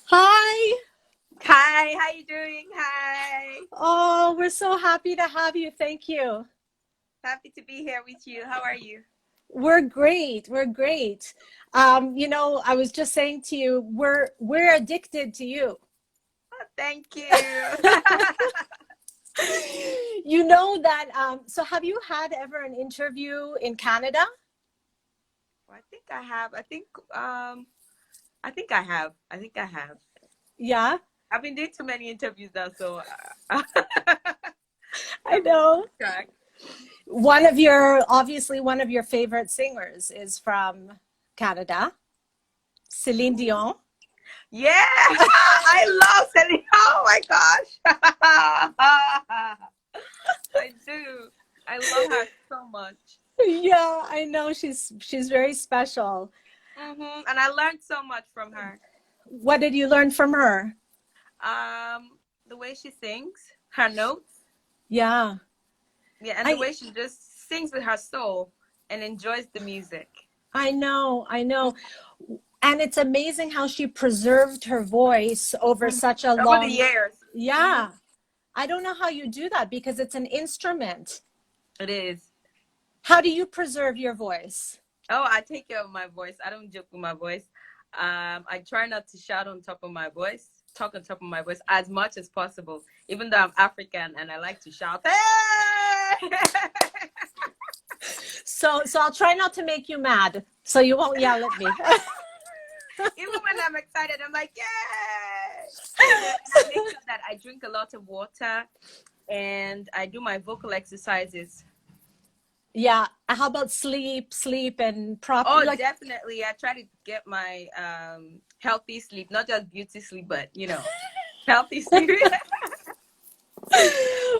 Hi. Hi, how you doing? Hi. Oh, we're so happy to have you. Thank you. Happy to be here with you. How are you? We're great. We're great. I was just saying to you, we're addicted to you. Oh, thank you. You know that so have you had ever an interview in Canada? I think I have. I think I have. I think I have. Yeah, I've been doing too many interviews now, so I I've lost know. track. Obviously one of your favorite singers is from Canada, Celine Who? Dion. Yeah, I love Celine. Oh my gosh. I do. I love her so much. Yeah, I know she's very special. And I learned so much from her. What did you learn from her? The way she sings, her notes. Yeah. Yeah, and the I way she just sings with her soul and enjoys the music. I know, I know. And it's amazing how she preserved her voice over Mhm. such a Over the long. years. Yeah. I don't know how you do that because it's an instrument. It is. How do you preserve your voice? Oh, I take care of my voice. I don't joke with my voice. I try not to shout on top of my voice, talk on top of my voice as much as possible. Even though I'm African and I like to shout, hey! So I'll try not to make you mad so you won't yell at me. Even when I'm excited, I'm like, yay! And I make sure that I drink a lot of water and I do my vocal exercises. Yeah. How about sleep and prop Oh, like definitely. I try to get my healthy sleep, not just beauty sleep, but healthy sleep.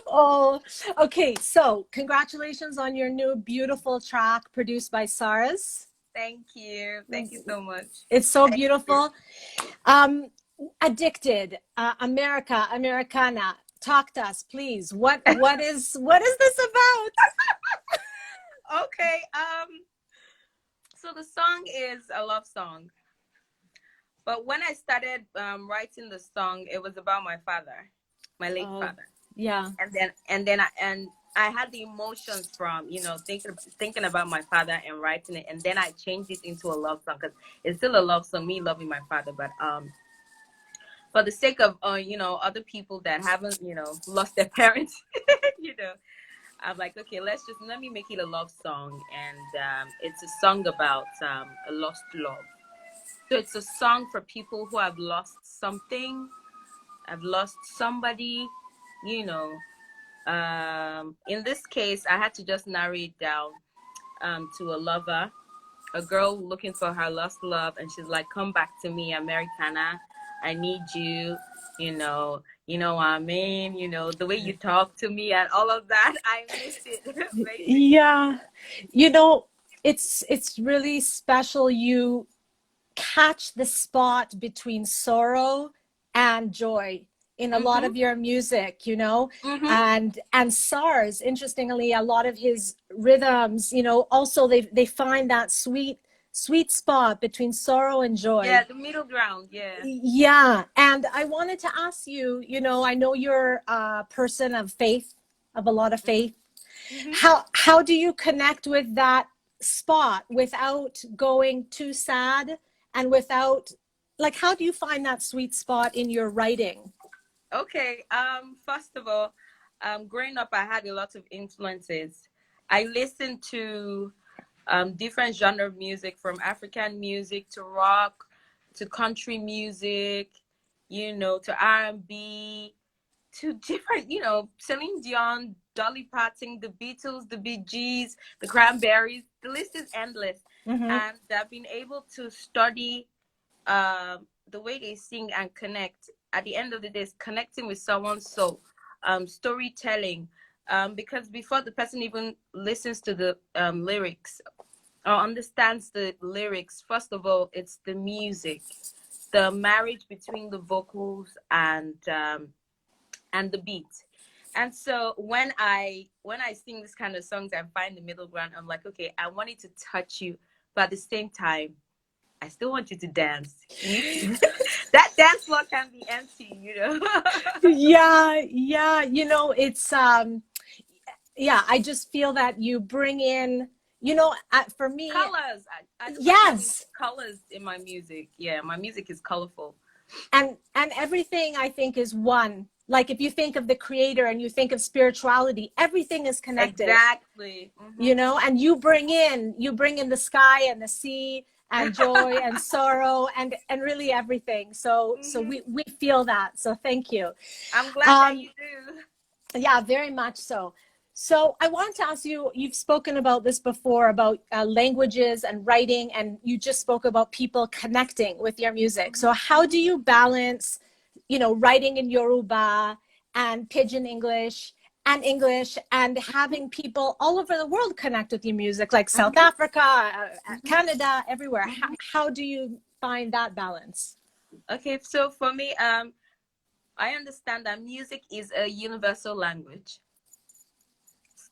Oh, okay. So, congratulations on your new beautiful track produced by Saras. Thank you. Thank you so much. It's so Thank you. beautiful. Addicted, America, Americana. Talk to us, please. What is this about? Okay. So the song is a love song, but when I started writing the song, it was about my father, my late Oh, father, yeah, and then I had the emotions from thinking about my father and writing it, and then I changed it into a love song because it's still a love song, me loving my father, but for the sake of other people that haven't lost their parents, you know I'm like, okay, let me make it a love song, and it's a song about a lost love. So it's a song for people who have lost something, have lost somebody, you know. In this case, I had to just narrow it down to a lover, a girl looking for her lost love, and she's like, "Come back to me, Americana. I need you." You know what I mean. The way you talk to me and all of that. I miss it basically. yeah. You know, it's really special. You catch the spot between sorrow and joy in a lot Mhm. of your music, Mhm. and SARS, interestingly, a lot of his rhythms, also they find that sweet spot between sorrow and joy. Yeah, the middle ground. Yeah. Yeah, and I wanted to ask you, I know you're a person of faith, of a lot of Mhm. faith. Mhm. How do you connect with that spot without going too sad and without, like, how do you find that sweet spot in your writing? Okay. First of all, growing up, I had a lot of influences. I listened to different genre of music, from African music to rock to country music, to R&B to different, Celine Dion, Dolly Parton, the Beatles, the Bee Gees, the Cranberries. The list is endless, Mm-hmm. and I've been able to study the way they sing and connect. At the end of the day, is connecting with someone's soul, storytelling. Because before the person even listens to the lyrics or understands the lyrics, first of all, it's the music, the marriage between the vocals and the beat. And so when I sing this kind of songs and find the middle ground, I'm like, okay, I want it to touch you, but at the same time, I still want you to dance. that dance floor can be empty, you know. Yeah, yeah. It's yeah, I just feel that you bring in, for me, Colors. I just like having yes. colors in my music. Yeah, my music is colorful. And everything I think is one. Like if you think of the creator and you think of spirituality, everything is connected, Exactly. and you bring in the sky and the sea and joy and sorrow and really everything. So we feel that. So thank you. I'm glad that Um, you do. Yeah, very much so. So I wanted to ask you, you've spoken about this before, about languages and writing, and you just spoke about people connecting with your music. So how do you balance, writing in Yoruba and Pidgin English and having people all over the world connect with your music, like South Africa, Canada, everywhere? How do you find that balance? Okay, so for me, I understand that music is a universal language.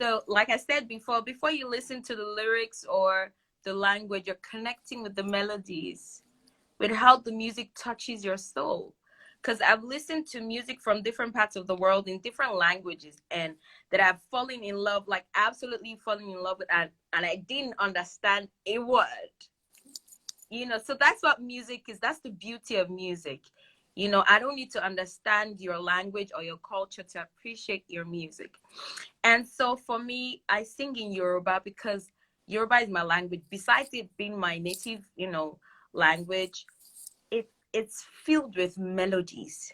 So, like I said before you listen to the lyrics or the language, you're connecting with the melodies, with how the music touches your soul. Because I've listened to music from different parts of the world in different languages, and that I've fallen in love, like absolutely fallen in love with, and I didn't understand a word. So that's what music is. That's the beauty of music. I don't need to understand your language or your culture to appreciate your music. And so for me, I sing in Yoruba because Yoruba is my language. Besides it being my native, language, it's filled with melodies.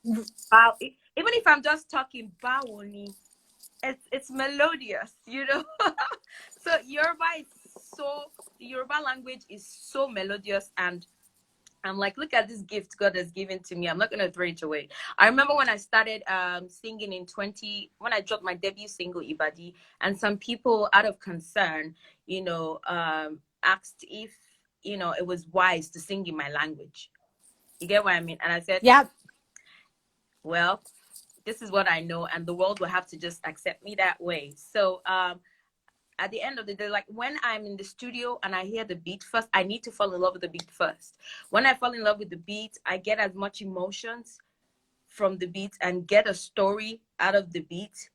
Even if I'm just talking Bawoni, it's melodious. So the Yoruba language is so melodious, and I'm like, look at this gift God has given to me. I'm not gonna throw it away. I remember when I started singing when I dropped my debut single Ibadi, and some people out of concern, asked if it was wise to sing in my language. You get what I mean? And I said, Yeah. well, this is what I know, and the world will have to just accept me that way. So at the end of the day, like when I'm in the studio and I hear the beat first, I need to fall in love with the beat first. When I fall in love with the beat, I get as much emotions from the beat and get a story out of the beat,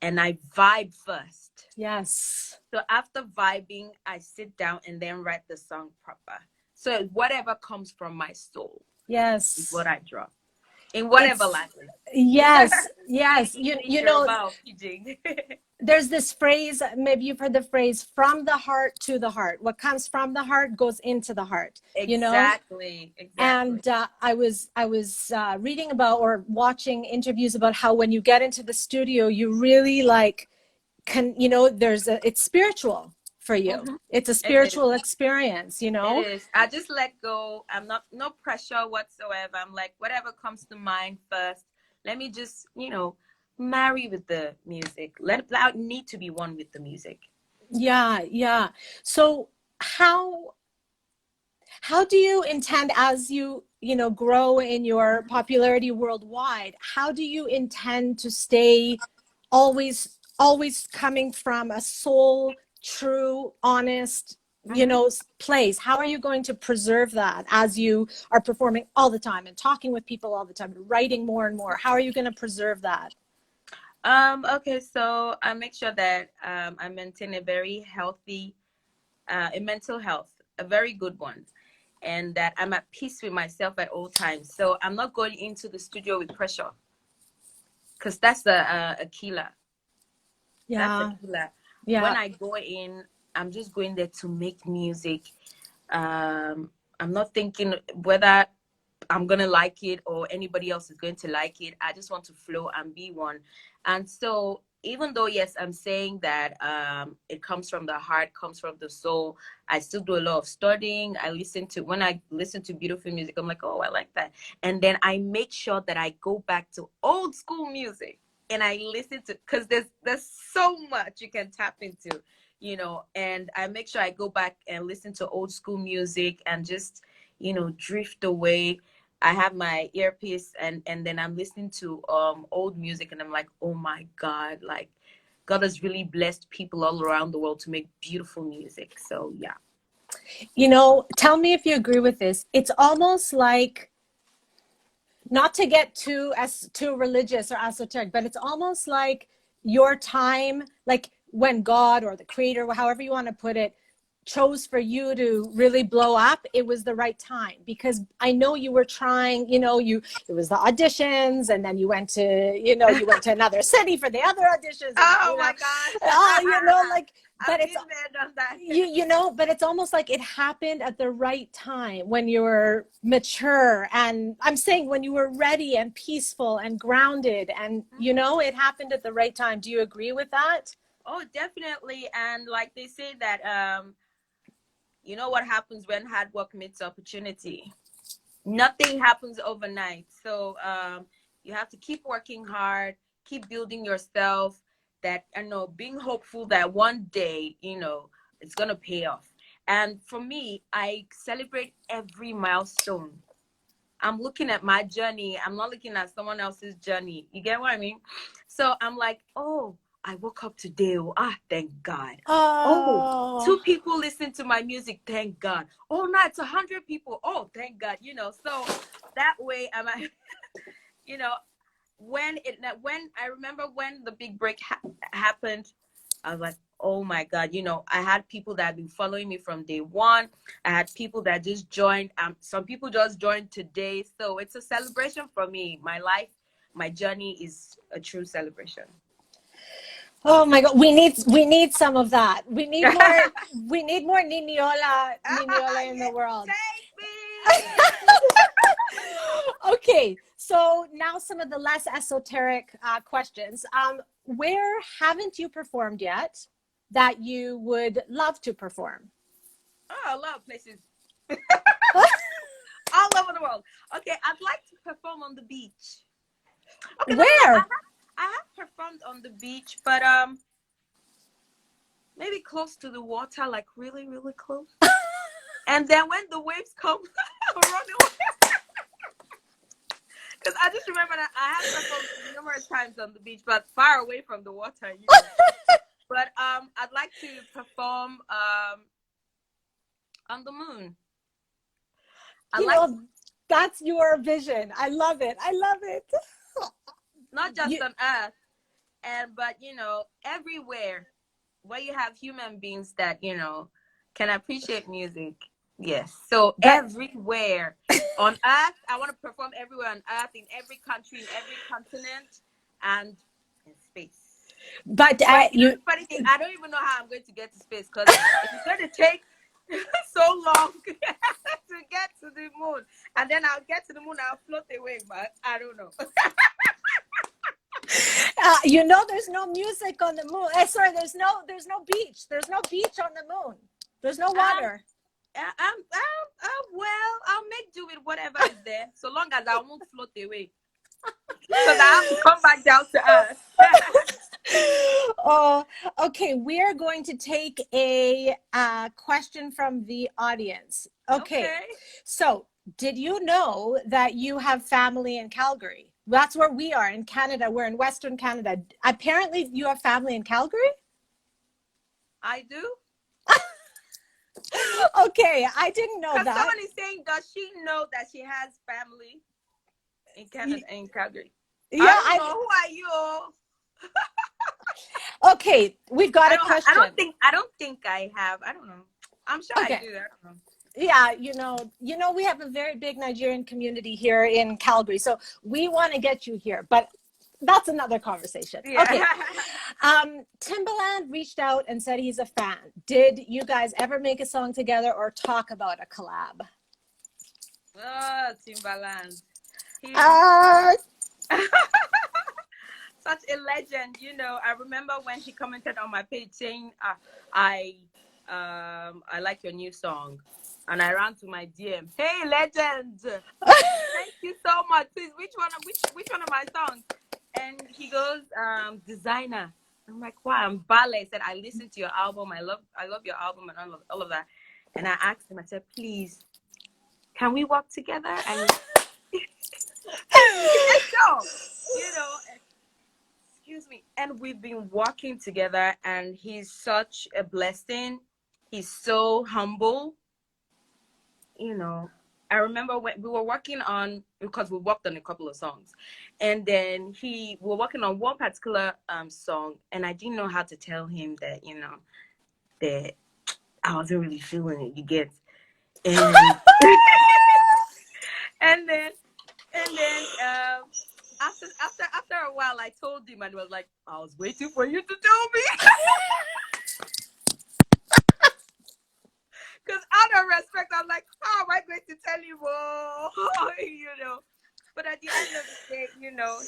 and I vibe first. Yes. So after vibing, I sit down and then write the song proper. So whatever comes from my soul is Yes. what I draw in whatever It's language. Yes, Be yes. it English, Yoruba, or Pidgin. There's this phrase, maybe you've heard the phrase, from the heart to the heart. What comes from the heart goes into the heart. Exactly. And I was reading about or watching interviews about how when you get into the studio, you really it's spiritual for you. Mm-hmm. It's a It is. spiritual experience. It is. I just let go. I'm not, no pressure whatsoever. I'm like, whatever comes to mind first. Let me just, marry with the music. Let need to be one with the music. Yeah, yeah. So how do you intend, as you grow in your popularity worldwide, how do you intend to stay always coming from a soul, true, honest, Mm-hmm. place? How are you going to preserve that as you are performing all the time and talking with people all the time and writing more and more? How are you going to preserve that? Okay, so I make sure that I maintain a very healthy a mental health, a very good one, and that I'm at peace with myself at all times. So I'm not going into the studio with pressure, because that's a killer. That's a Yeah, killer. When yeah, I go in, I'm just going there to make music. I'm not thinking whether I'm gonna like it or anybody else is going to like it. I just want to flow and be one. And so even though yes, I'm saying that it comes from the heart, comes from the soul, I still do a lot of studying. When I listen to beautiful music, I'm like, oh, I like that. And then I make sure that I go back to old school music and I listen to, because there's so much you can tap into, and I make sure I go back and listen to old school music and just, drift away. I have my earpiece and then I'm listening to old music and I'm like, oh my God, like God has really blessed people all around the world to make beautiful music. So yeah. You know, tell me if you agree with this. It's almost like, not to get too religious or esoteric, but it's almost like your time, like when God or the creator, however you want to put it, chose for you to really blow up, it was the right time. Because I know you were trying, you know, it was the auditions, and then you went to, you know, you went to another city for the other auditions, and then, Oh you know, my gosh. oh, you know, like, but I've it's, been there, done that. you know, but it's almost like it happened at the right time, when you were mature, and I'm saying when you were ready and peaceful and grounded, and you know, it happened at the right time. Do you agree with that? Oh, definitely. And like they say that you know what happens when hard work meets opportunity? Nothing happens overnight. So you have to keep working hard, keep building yourself, that, I know, being hopeful that one day, you know, it's gonna pay off. And for me, I celebrate every milestone. I'm looking at my journey. I'm not looking at someone else's journey. You get what I mean? So I'm like, oh, I woke up today. Oh, thank God. Oh, Oh, 2 people listen to my music. Thank God. Oh, no, it's 100 people. Oh, thank God. You know, so that way am I, you know, when I remember when the big break happened, I was like, oh my God, you know, I had people that had been following me from day one. I had people that just joined. Some people just joined today. So it's a celebration for me. My life, my journey is a true celebration. oh my God, we need some of that. We need more Niniola in the world. Take me. Okay, so now some of the less esoteric questions. Where haven't you performed yet that you would love to perform? Oh, a lot of places all over the world. Okay, I'd like to perform on the beach. Okay, no, no, no. Where? I have performed on the beach, but maybe close to the water, like really, really close. And then when the waves come, run away. Because I just remember that I have performed numerous times on the beach, but far away from the water, you know. But I'd like to perform on the moon. I You like know, that's your vision. I love it. I love it. not just You, on Earth, and but you know, everywhere where you have human beings that, you know, can appreciate music. Yes. So but everywhere on Earth, I want to perform everywhere on Earth, in every country, in every continent, and in space. but But you know you the funny thing, I don't even know how I'm going to get to space, because it's going to take so long to get to the moon, and then I'll get to the moon, I'll float away, but I don't know. you know, there's no music on the moon. Sorry, there's no beach. There's no beach on the moon. There's no Um, water. well, I'll make do with whatever is there, so long as I won't float away, because I have to come back down to earth. Oh, okay. We are going to take a question from the audience. Okay. Okay. So, did you know that you have family in Calgary? That's where we are in Canada. We're in Western Canada. Apparently, you have family in Calgary? I do. Okay, I didn't know Because that. someone is saying, does she know that she has family in Canada, in Calgary? I Yeah, don't know. Who are you? okay, we've got a question. I don't think I have. I don't know. I'm sure I Okay. do. I don't know. Yeah, you know, we have a very big Nigerian community here in Calgary, so we want to get you here, but that's another conversation. Yeah. Okay. Timbaland reached out and said he's a fan. Did you guys ever make a song together or talk about a collab? Oh, Timbaland. He's Uh, such a legend. You know, I remember when he commented on my page saying, I I like your new song. And I ran to my DM. Hey, legend! Thank you so much. Please, which one of my songs? And he goes, Designer. I'm like, wow, I'm ballet. I said, I listened to your album. I love your album and all of that. And I asked him, I said, please, can we work together? And he said, sure. You know, excuse me. And we've been working together, and he's such a blessing. He's so humble. you know, I remember when we were working on, because we worked on a couple of songs, and then we were working on one particular song, and I didn't know how to tell him that, you know, that I wasn't really feeling it. You get, and and then after a while, I told him, and he was like, I was waiting for you to tell me. Because out of respect, I'm like, how am I going to tell you? Oh, you know. But at the end of the day, you know,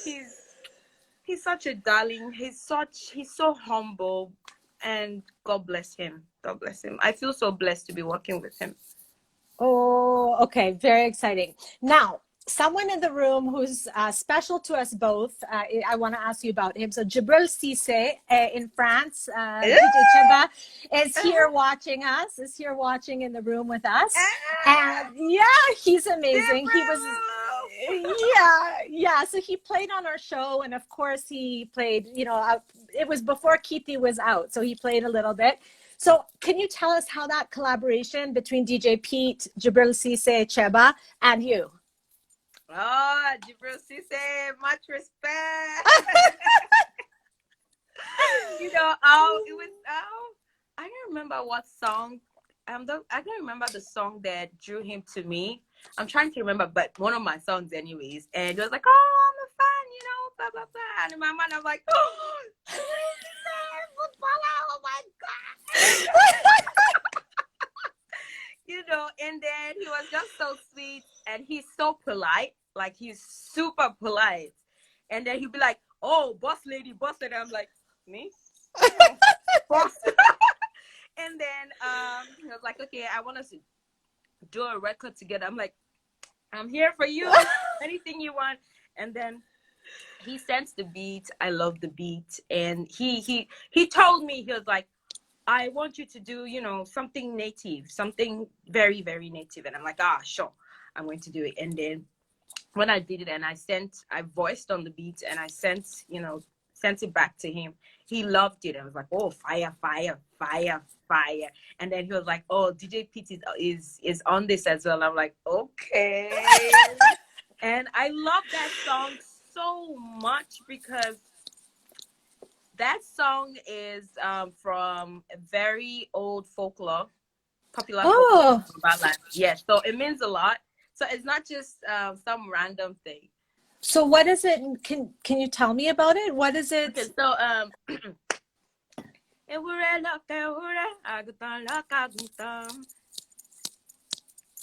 he's such a darling. He's so humble, and God bless him. God bless him. I feel so blessed to be working with him. Oh, okay. Very exciting. Now, someone in the room who's special to us both, I want to ask you about him. So, Jibril Cisse in France, DJ Cheba is here watching us, is here watching in the room with us. And yeah, he's amazing. He was, yeah. So, he played on our show. And of course, he played, you know, it was before Kiti was out. So, he played a little bit. So can you tell us how that collaboration between DJ Pete, Jibril Cisse, Cheba, and you? Oh, Jibril Cisse, much respect. You know, it was I don't remember what song. I don't remember the song that drew him to me. I'm trying to remember, but one of my songs, anyways. And he was like, "Oh, I'm a fan," you know, blah blah blah. And in my mind, I'm like, "Oh, oh my god!" You know. And then he was just so sweet, and he's so polite. Like, he's super polite. And then he'd be like, "Oh, boss lady, boss lady." I'm like, "Me? Oh, boss." And then he was like, "Okay, I want us to do a record together." I'm like, "I'm here for you. Anything you want." And then he sends the beat. I love the beat. And he told me, he was like, "I want you to do, you know, something native, something very, very native." And I'm like, "Ah, sure, I'm going to do it." And then when I did it, and I voiced on the beat, and I sent it back to him. He loved it. I was like, "Oh, fire, fire, fire, fire." And then he was like, "Oh, DJ Pete is on this as well." I'm like, "Okay." And I love that song so much, because that song is from a very old popular folklore from Bala. Yes, so it means a lot. So it's not just some random thing. So what is it? Can you tell me about it? What is it? Okay, so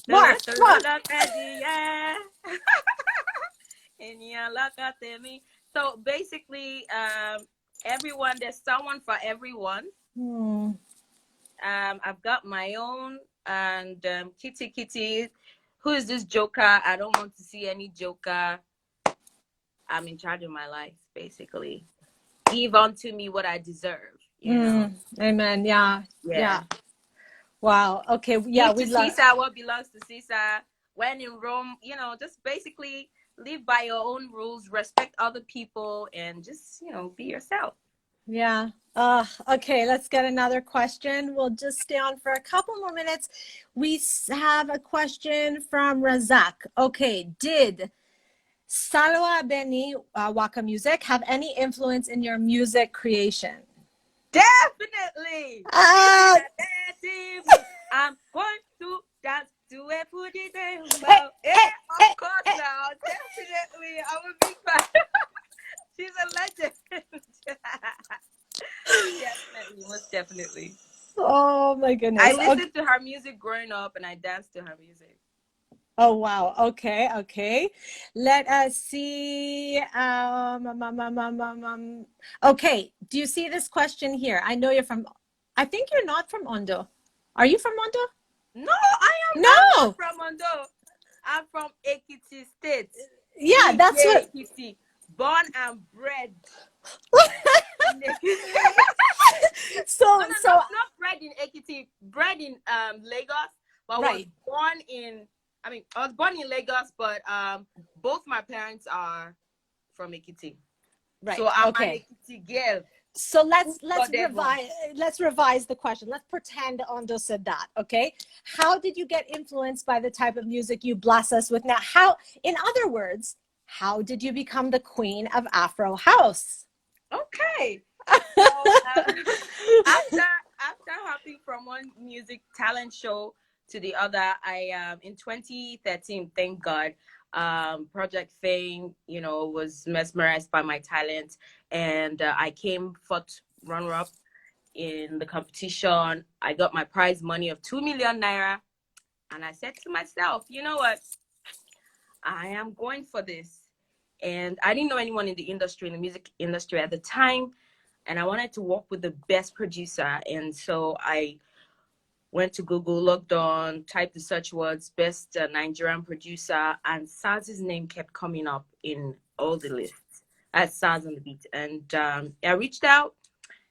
Mark. So basically, everyone, there's someone for everyone. I've got my own, and Kitty, who is this joker? I don't want to see any joker. I'm in charge of my life, basically. Give unto me what I deserve. You know. Amen. Yeah. Wow. Okay. Yeah. Give to Caesar what belongs to Caesar. When in Rome, you know, just basically live by your own rules, respect other people, and just, you know, be yourself. Yeah. Okay, let's get another question. We'll just stay on for a couple more minutes. We have a question from Razak. Okay, did Salwa Beni Waka Music have any influence in your music creation? Definitely. I'm going to dance to a Fuji Dembo. Of course now. Definitely. I will be back. She's a legend. Definitely, most definitely. Oh my goodness. I listened to her music growing up, and I danced to her music. Oh wow. Okay. Let us see. Okay. Do you see this question here? I know you're from. I think you're not from Ondo. Are you from Ondo? No, I am not from Ondo. I'm from Ekiti State. Yeah, that's what. Ekiti, born and bred. So not bred in Ekiti, bred in Lagos, but right. I was born in Lagos, but both my parents are from Ekiti. Right. So I'm an Okay. Ekiti girl. So let's Whatever. revise the question. Let's pretend Ondo said that. Okay. How did you get influenced by the type of music you bless us with now? How, in other words, how did you become the queen of Afro house? Okay. So after hopping from one music talent show to the other, I in 2013, thank God, Project Fame, was mesmerized by my talent, and I came fourth runner up in the competition. I got my prize money of 2 million naira, and I said to myself, you know what, I am going for this. And I didn't know anyone in the industry, in the music industry at the time, and I wanted to work with the best producer. And so I went to Google, logged on, typed the search words, best Nigerian producer, and Saz's name kept coming up in all the lists. I had Saz on the beat. And I reached out,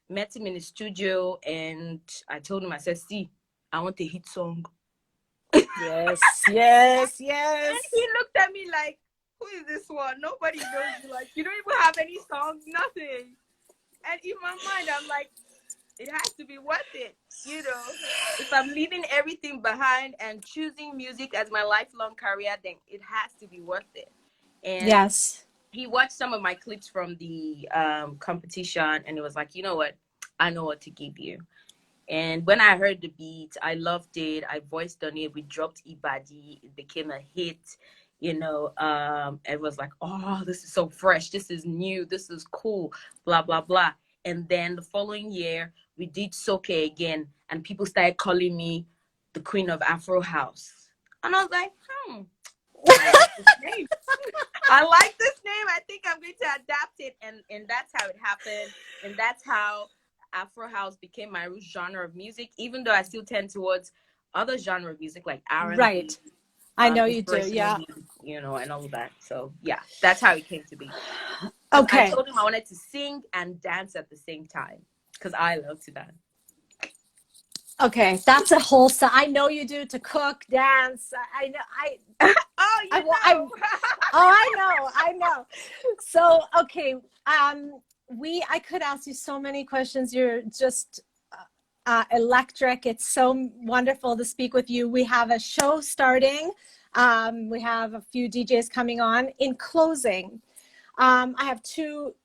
met him in the studio, and I told him, I said, see, I want a hit song. Yes, yes, And yes. he looked at me like, who is this one? Nobody knows you. Like, you don't even have any songs, nothing. And in my mind, I'm like, it has to be worth it. If I'm leaving everything behind and choosing music as my lifelong career, then it has to be worth it. And Yes. he watched some of my clips from the competition, and he was like, you know what? I know what to give you. And when I heard the beat, I loved it. I voiced on it. We dropped Ibadi. It became a hit. It was like, oh, this is so fresh. This is new. This is cool. Blah, blah, blah. And then the following year, we did Soke again. And people started calling me the Queen of Afro House. And I was like, I like this name. I like this name. I think I'm going to adapt it. And that's how it happened. And that's how Afro House became my root genre of music, even though I still tend towards other genre of music like R&B, Right. I know you do. inspirational Yeah. music, and all of that. So yeah, that's how it came to be. Because I Okay. told him I wanted to sing and dance at the same time, because I love to dance. Okay. That's a whole. I know you do, to cook, dance. I know. Oh, I, you I, know. oh, I know. So, okay. I could ask you so many questions. You're just electric. It's so wonderful to speak with you. We have a show starting. We have a few DJs coming on. In closing, I have two.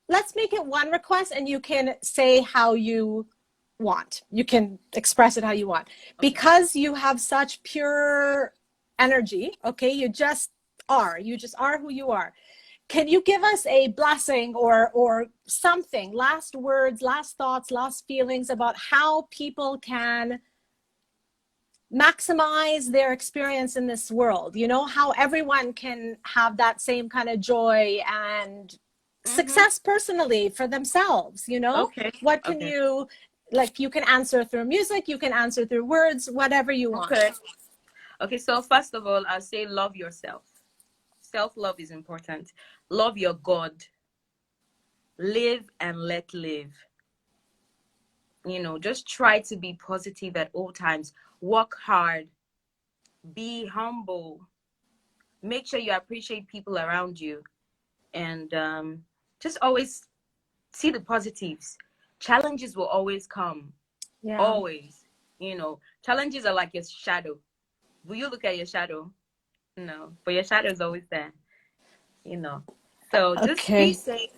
Let's make it one request, and you can say how you want. You can express it how you want. Okay. Because you have such pure energy, okay? You just are. You just are who you are. Can you give us a blessing or something, last words, last thoughts, last feelings about how people can maximize their experience in this world? How everyone can have that same kind of joy and success personally for themselves. Okay. What can Okay. you, like, you can answer through music, you can answer through words, whatever you want. Okay. Okay. So first of all, I'll say love yourself. Self-love is important. Love your God. Live and let live. Just try to be positive at all times. Work hard. Be humble. Make sure you appreciate people around you. And just always see the positives. Challenges will always come. Yeah. Always. Challenges are like your shadow. Will you look at your shadow? No. But your shadow is always there. So just be Okay. safe,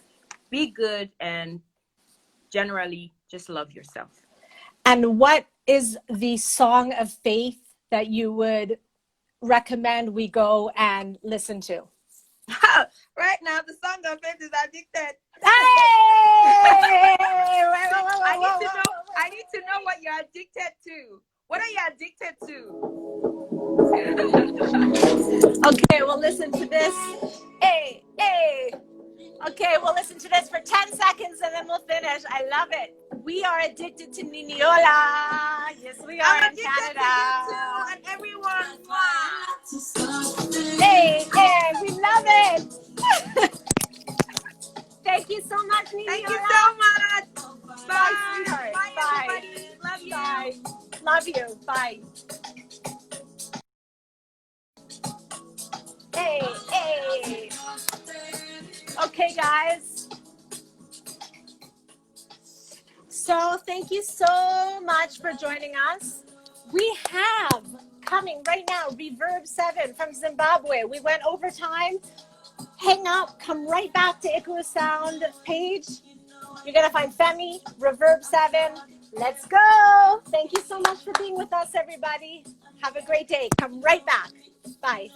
be good, and generally just love yourself. And what is the song of faith that you would recommend we go and listen to? Right now, the song of faith is Addicted. Hey! I need to know what you're addicted to. What are you addicted to? Okay, we'll listen to this. Hey, hey. Okay, we'll listen to this for 10 seconds and then we'll finish. I love it. We are addicted to Niniola. Yes, we are I'm in addicted Canada. to you too, and everyone. Hey, hey, we love it. Thank you so much, Niniola. Thank you so much. Bye, sweetheart. Bye, Bye. everybody. Love you. Bye. Love you. Bye. Hey, hey. Okay. Okay, guys. So thank you so much for joining us. We have coming right now Reverb 7 from Zimbabwe. We went overtime. Hang up, come right back to Icarus Sound page. You're going to find Femi, Reverb 7. Let's go. Thank you so much for being with us, everybody. Have a great day. Come right back. Bye.